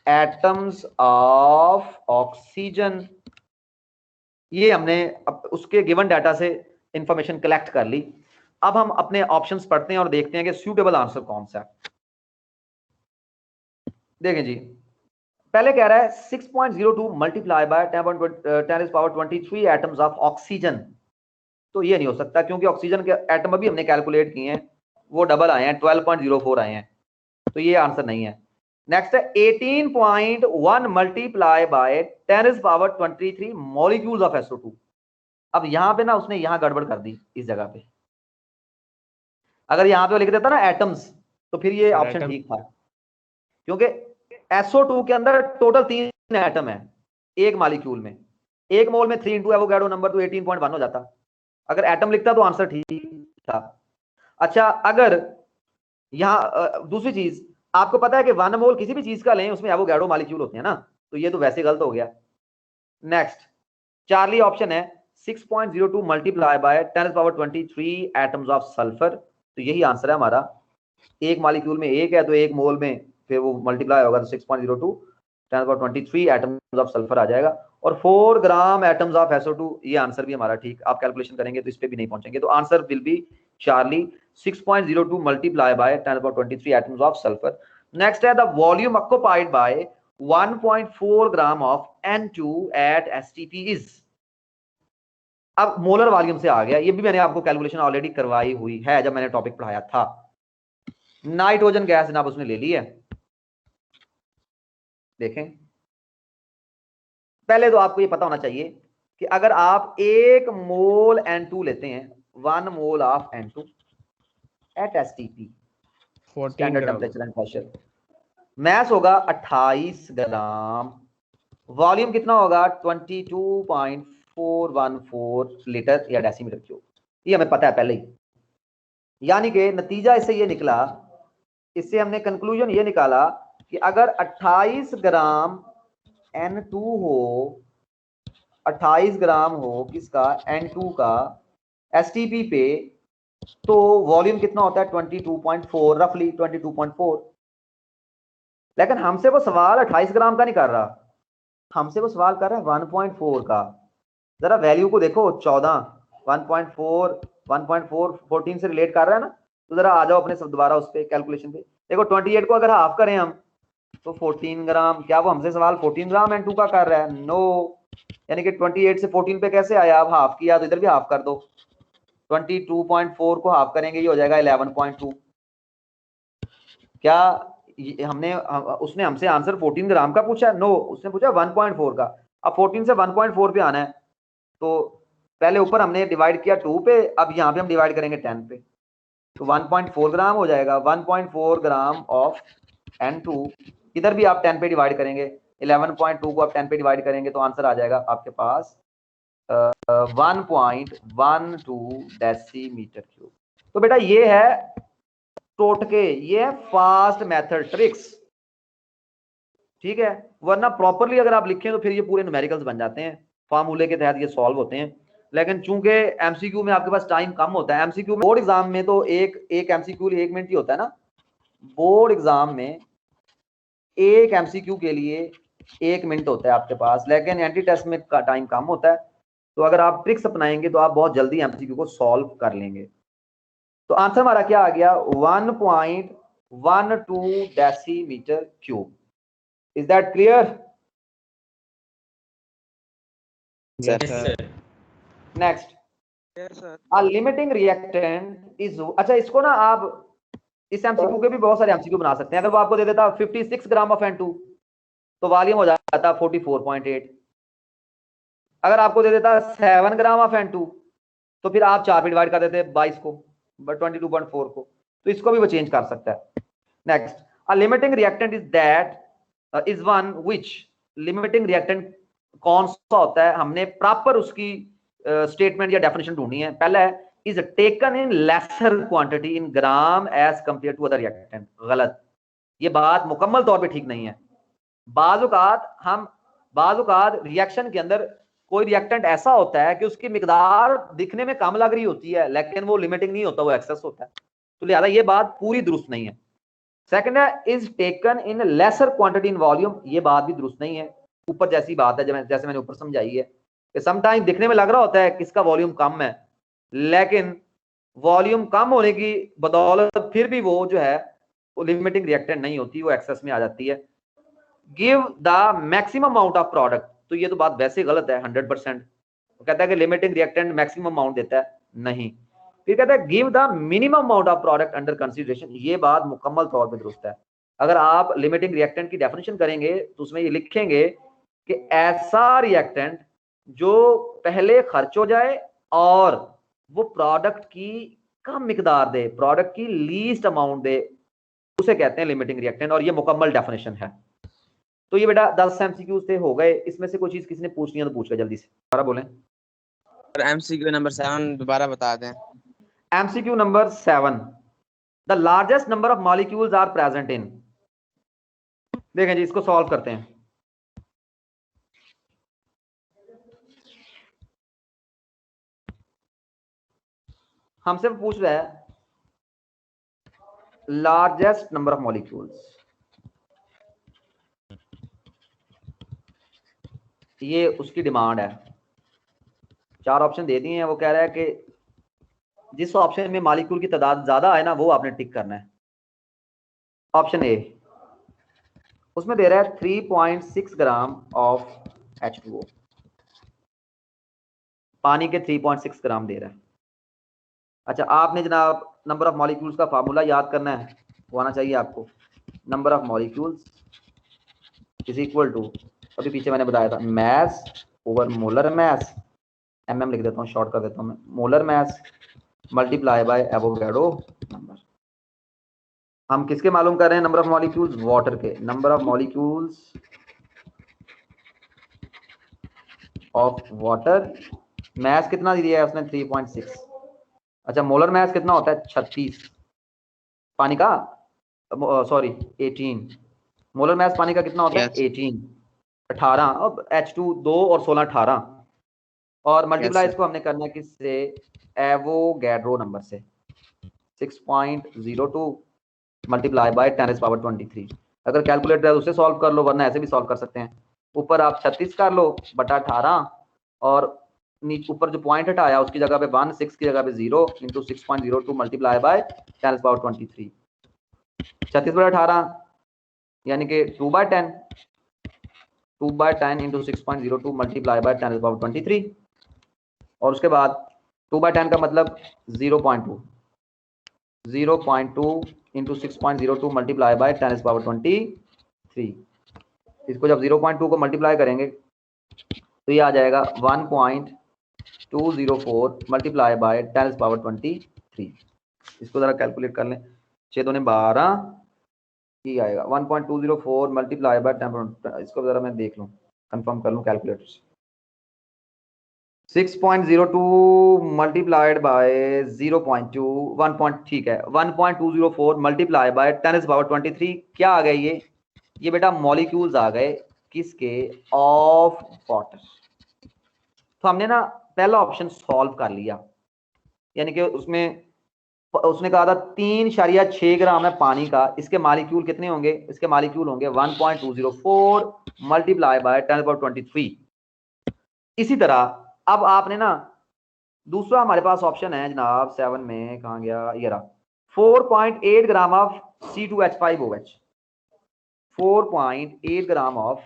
atoms of oxygen. ये हमने उसके गिवन डाटा से इंफॉर्मेशन कलेक्ट कर ली। अब हम अपने ऑप्शंस पढ़ते हैं और देखते हैं कि सूटेबल आंसर कौन सा है। देखें जी, पहले कह रहा है 6.02 multiply by 10⁻23 atoms of oxygen. तो ये नहीं हो सकता क्योंकि ऑक्सीजन के एटम अभी हमने कैलकुलेट किए हैं, वो डबल आए हैं, 12.04 आए हैं, तो ये आंसर नहीं है। नेक्स्ट है 18.1 multiply by 10⁻23 molecules of SO2। अब यहां पे ना उसने यहां गड़बड़ कर दी इस जगह पे। अगर यहां पे वो लिख देता ना एटम्स तो फिर ये ऑप्शन ठीक था, क्योंकि SO2 के अंदर टोटल 3 एटम है एक मॉलिक्यूल में, एक मोल में 3 इंटू एवोगाड्रो नंबर तो 18.1 हो जाता। अगर एटम लिखता तो आंसर ठीक था। अच्छा, अगर यहां दूसरी चीज आपको पता है कि 1 मोल किसी भी चीज का लें उसमें एवोगाड्रो मॉलिक्यूल होते हैं ना, तो ये तो वैसे गलत हो गया। नेक्स्ट चार्ली ऑप्शन है 6.02 multiply by 10⁻23 atoms of sulphur, तो यही आंसर है हमारा। एक मॉलिक्यूल में एक है तो एक मोल में फिर वो मल्टीप्लाई होगा तो 6.02 10⁻23 एटम्स ऑफ सल्फर आ जाएगा। और 4 ग्राम एटम्स ऑफ SO2, ये आंसर भी हमारा ठीक। आप कैलकुलेशन करेंगे तो इस पे भी नहीं पहुंचेंगे, तो answer will be Charlie 6.02 multiply by 10⁻23 atoms of sulphur. Next है the volume occupied by 1.4 gram of N2 at STP इज। अब मोलर वॉल्यूम से आ गया, ये भी मैंने आपको कैलकुलेशन ऑलरेडी करवाई हुई है जब मैंने टॉपिक पढ़ाया था। नाइट्रोजन गैस जनाब उसने ले ली है। देखें, पहले तो आपको ये पता होना चाहिए कि अगर आप 1 मोल N2 लेते हैं, 1 mole of N2 at STP standard temperature and pressure, mass होगा 28 ग्राम, वॉल्यूम कितना होगा 22.414 लीटर या डेसीमीटर क्यूब। ये हमें पता है पहले ही, यानी कि नतीजा इससे ये निकला, इससे हमने कंक्लूजन ये निकाला कि अगर 28 ग्राम N2 हो, 28 ग्राम हो किसका? N2 का STP पे, तो वॉल्यूम कितना होता है 22.4, रफली 22.4। लेकिन हमसे वो सवाल 28 ग्राम का नहीं कर रहा, हमसे वो सवाल कर रहा है 1.4 का। जरा वैल्यू को देखो, 14 1.4 1.4 14 से रिलेट कर रहा है ना, तो जरा आ जाओ अपने सब दोबारा उस पे कैलकुलेशन पे। देखो 28 को अगर हाफ करें हम तो 14 ग्राम, क्या वो हमसे सवाल 14 ग्राम N2 का कर रहा है? नो, यानी कि 28 से 14 पे कैसे आया? आप हाफ किया तो इधर भी हाफ कर दो, 22.4 को हाफ करेंगे ये हो जाएगा 11.2। क्या हमने उसने हमसे आंसर 14 ग्राम का पूछा? नो, उसने पूछा 1.4 का। अब 14 से 1.4 पे आना है तो पहले ऊपर हमने डिवाइड किया 2 पे, अब यहाँ पे हम डिवाइड करेंगे 10 पे, तो 1.4 ग्राम हो जाएगा। 1.4 ग्राम ऑफ N2, इधर भी आप 10 पे डिवाइड करेंगे, 11.2 को आप 10 पे डिवाइड करेंगे तो आंसर आ जाएगा आपके पास 1.12 डेसीमीटर क्यूब। तो बेटा ये है टोटके, ये है फास्ट मेथड ट्रिक्स, ठीक है। वरना प्रॉपरली अगर आप लिखें तो फिर ये पूरे न्यूमेरिकल्स बन जाते हैं, फार्मूले के तहत ये सॉल्व होते हैं। लेकिन चूंकि एमसीक्यू में आपके पास टाइम कम होता है, एमसीक्यू में बोर्ड एग्जाम में तो एक एमसीक्यू 1 मिनट ही होता है ना, बोर्ड एग्जाम में एक एमसीक्यू के लिए 1 मिनट होता है आपके पास, लेकिन एंटी टेस्ट में का टाइम कम होता है। तो अगर आप ट्रिक्स अपनाएंगे तो आप बहुत जल्दी एमसीक्यू को सॉल्व कर लेंगे। तो आंसर हमारा क्या आ गया? 1.12 decimetre cube. Is that clear? Yes, sir. Next, a limiting reactant is, अच्छा इसको ना आप इस एमसीक्यू के भी बहुत सारे एमसीक्यू बना सकते हैं। अगर वो आपको दे देता 56 ग्राम ऑफ N2 तो वॉल्यूम हो जाता 44.8। अगर आपको दे देता 7 ग्राम ऑफ N2 तो फिर आप 4 पे डिवाइड कर देते 22 को 22.4 को, तो इसको भी वो चेंज कर सकता है। Next, a limiting reactant is that is one which, limiting reactant कौन सा होता है? हमने प्रॉपर उसकी स्टेटमेंट या डेफिनेशन ढूंढनी है। पहला है is taken in lesser quantity in gram as compare to other reactant. गलत, ये बात मुकम्मल तौर पे ठीक नहीं है। बाज़-औक़ात रिएक्शन के अंदर कोई रिएक्टेंट ऐसा होता है कि उसकी मिकदार दिखने में कम लग रही होती है लेकिन वो लिमिटिंग नहीं होता, वो एक्सेस होता है, तो लिहाजा ये बात पूरी दुरुस्त नहीं है। सेकंड है is taken in lesser quantity in volume, ये बात भी दुरुस्त नहीं है। ऊपर जैसी बात है जैसे मैंने ऊपर समझाई है कि समटाइम दिखने में लग रहा होता है कि इसका वॉल्यूम कम है, लेकिन वॉल्यूम कम होने की बदौलत फिर भी वो जो है वो लिमिटिंग रिएक्टेंट नहीं होती, वो एक्सेस में आ जाती है। Give the maximum amount of product, तो ये तो बात वैसे गलत है 100%। वो कहता है कि लिमिटिंग रिएक्टेंट मैक्सिमम अमाउंट देता है, नहीं। फिर कहता है give the minimum amount of product under consideration, ये बात मुकम्मल तौर पे दुरुस्त है। अगर आप लिमिटिंग रिएक्टेंट की डेफिनेशन करेंगे तो उसमें ये लिखेंगे कि ऐसा रिएक्टेंट जो पहले खर्च हो जाए और वो प्रोडक्ट की कम मिकदार दे, प्रोडक्ट की लीस्ट अमाउंट दे, उसे कहते हैं लिमिटिंग रिएक्टेंट, और ये मुकम्मल डेफिनेशन है। तो ये बेटा 10 एमसीक्यू से हो गए। इसमें से कोई चीज किसी ने पूछनी है तो पूछ ले जल्दी से, दोबारा बोलें। एमसीक्यू नंबर 7 दोबारा बता दें। MCQ number 7, the largest number of molecules are present in. देखें जी, इसको सॉल्व करते हैं। हमसे पूछ रहा है लार्जेस्ट नंबर ऑफ मॉलिक्यूल्स, ये उसकी डिमांड है। 4 ऑप्शन दे दिए हैं, वो कह रहा है कि जिस ऑप्शन में मॉलिक्यूल की तादाद ज्यादा आए ना वो आपने टिक करना है। ऑप्शन ए, उसमें दे रहा है 3.6 ग्राम ऑफ H2O, पानी के 3.6 ग्राम दे रहा है। अच्छा, आपने जनाब नंबर ऑफ मॉलिक्यूल्स का फार्मूला याद करना है, वो आना चाहिए आपको। Number of molecules is equal to, अभी पीछे मैंने बताया था, mass over molar mass, mm लिख देता हूँ, शॉर्ट कर देता हूँ मैं, molar mass multiply by Avogadro number. हम किसके मालूम कर रहे हैं? नंबर ऑफ मॉलिक्यूल्स, वाटर के। Number of molecules of water, mass कितना दिया है उसने? 3.6। अच्छा, मोलर मैस कितना होता है? 36 पानी का, सॉरी 18। मोलर मैस पानी का कितना होता है? 18। अब H2 2 और 16 18, और मल्टीप्लाई इसको हमने करना है किससे? एवोगैड्रो नंबर से। 6.02 मल्टीप्लाई बाय 10⁻23। अगर कैलकुलेटर है उससे सॉल्व कर लो, वरना ऐसे भी सॉल्व कर सकते हैं। ऊपर आप 36 कर लो बटा 18, और नीचे ऊपर जो पॉइंट हटाया उसकी जगह पे 1, 6 की जगह पे 0 इंटू 6.02 मल्टीप्लाई बाय 10⁻23। 36/18 यानी कि 2/10, 2/10 इंटू 6.02 मल्टीप्लाई बाय 10⁻23, और उसके बाद 2/10 का मतलब 0.2, 0.2 इंटू 6.02 मल्टीप्लाई बाय 10⁻23। इसको जब 0.2 को मल्टीप्लाई करेंगे तो ये आ जाएगा 1.204 मल्टीप्लाई बाय 10⁻23। इसको जरा कैलकुलेट कर लें, 6 दूने 12 ही आएगा। 1.204 मल्टीप्लाई बाय 10, इसको जरा मैं देख लूँ, कंफर्म कर लूँ कैलकुलेटर से। 6.02 मल्टीप्लाइड बाय 0.2, 1. ठीक है, 1.204 मल्टीप्लाई बाय 10⁻23 क्या आ गए? ये बेटा मॉलिक्यूल्स आ गए किसके? Of water. तो हमने ना पहला ऑप्शन सॉल्व कर लिया, यानी कि उसने कहा था 3.6 ग्राम है पानी का, इसके मॉलिक्यूल कितने होंगे? इसके मॉलिक्यूल होंगे 1.204 मल्टीप्लाई बाय 10⁻23। इसी तरह अब आपने ना दूसरा हमारे पास ऑप्शन है जनाब 7 में, कहाँ गया ये रहा, 4.8 gram of C2H5OH, 4.8 gram of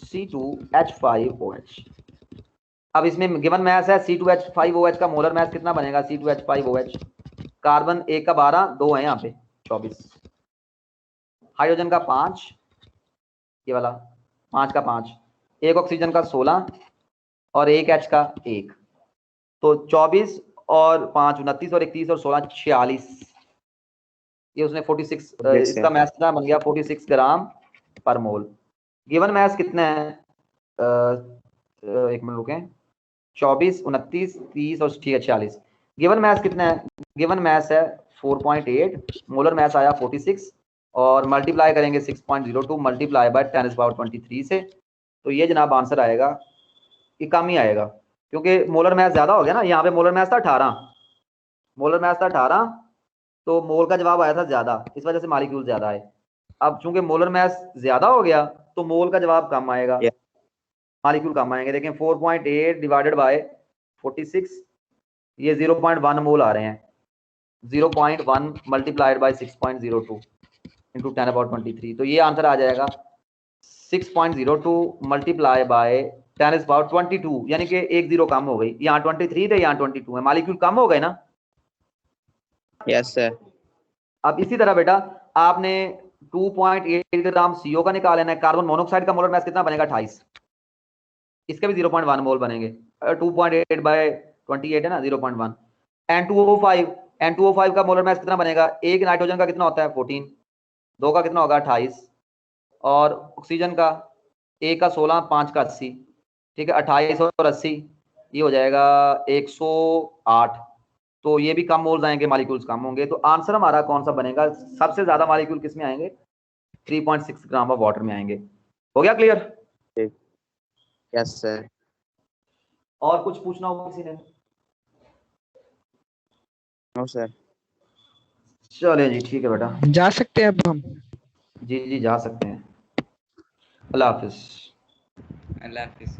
C2H5OH। अब इसमें गिवन मैस है C2H5OH का मोलर मैस कितना बनेगा? C2H5OH, कार्बन 1 का 12, 2 है यहाँ पे 24, हाइड्रोजन का 5, ये वाला 5 का 5, एक ऑक्सीजन का 16, और एक H का 1, तो 24 और 5 29 और 31 और 16 46। ये उसने 46, इसका मैस कितना बन गया? 46 ग्राम पर मोल। गिवन मैस कितना है? एक मिनट रुकें, 24, 29, 30 और ठीक है 46। गिवन मैस कितना है? गिवन मैस है 4.8, मोलर मैस आया 46 और मल्टीप्लाई करेंगे 6.02 मल्टीप्लाई बाय 10⁻23 से, तो ये जनाब आंसर आएगा, ये कम ही आएगा क्योंकि मोलर मैस ज़्यादा हो गया ना। यहाँ पे मोलर मैस था 18, मोलर मैस था 18, तो मोल का जवाब आया था ज़्यादा, इस वजह से मालिक्यूल ज़्यादा है। अब चूंकि मोलर मैस ज़्यादा हो गया तो मोल का जवाब कम आएगा, मालिक्यूल कम आएंगे। देखें 4.8 डिवाइडेड बाय 46, ये 0.1 मोल आ रहे हैं, 0.1 मल्टीप्लाइड बाय 6.02 इंटू 10⁻23, तो ये आंसर आ जाएगा 6.02 मल्टीप्लाई बाय 10⁻22, यानी कि एक जीरो कम हो गई, यहाँ 23 थे यहाँ 22 है, मालिक्यूल कम हो गए ना। Yes sir. अब इसी तरह बेटा आपने 2.8 ग्राम CO का निकाल लेना है। कार्बन मोनोऑक्साइड का मोलर मास कितना बनेगा? 28, इसके भी 0.1 मोल बनेंगे। 2.8 बाय 28 है ना, 0.1। N2O5 का मोलर मास कितना बनेगा? एक नाइट्रोजन का कितना होता है? 14, दो का कितना होगा? 28, और ऑक्सीजन का एक का 16, 5 का 80, ठीक है 28 और 80 ये हो जाएगा 108, तो ये भी कम मोल्स आएंगे, मॉलिक्यूल्स कम होंगे। तो आंसर हमारा कौन सा बनेगा? सबसे ज्यादा मॉलिक्यूल किस में आएंगे? 3.6 ग्राम ऑफ वाटर में आएंगे। हो गया क्लियर? Yes sir. और कुछ पूछना होगा किसी ने? No sir. चले जी ठीक है बेटा, जा सकते हैं अब हम? जी जी जा सकते हैं। अल्लाह हाफिज। अल्लाह हाफिज़।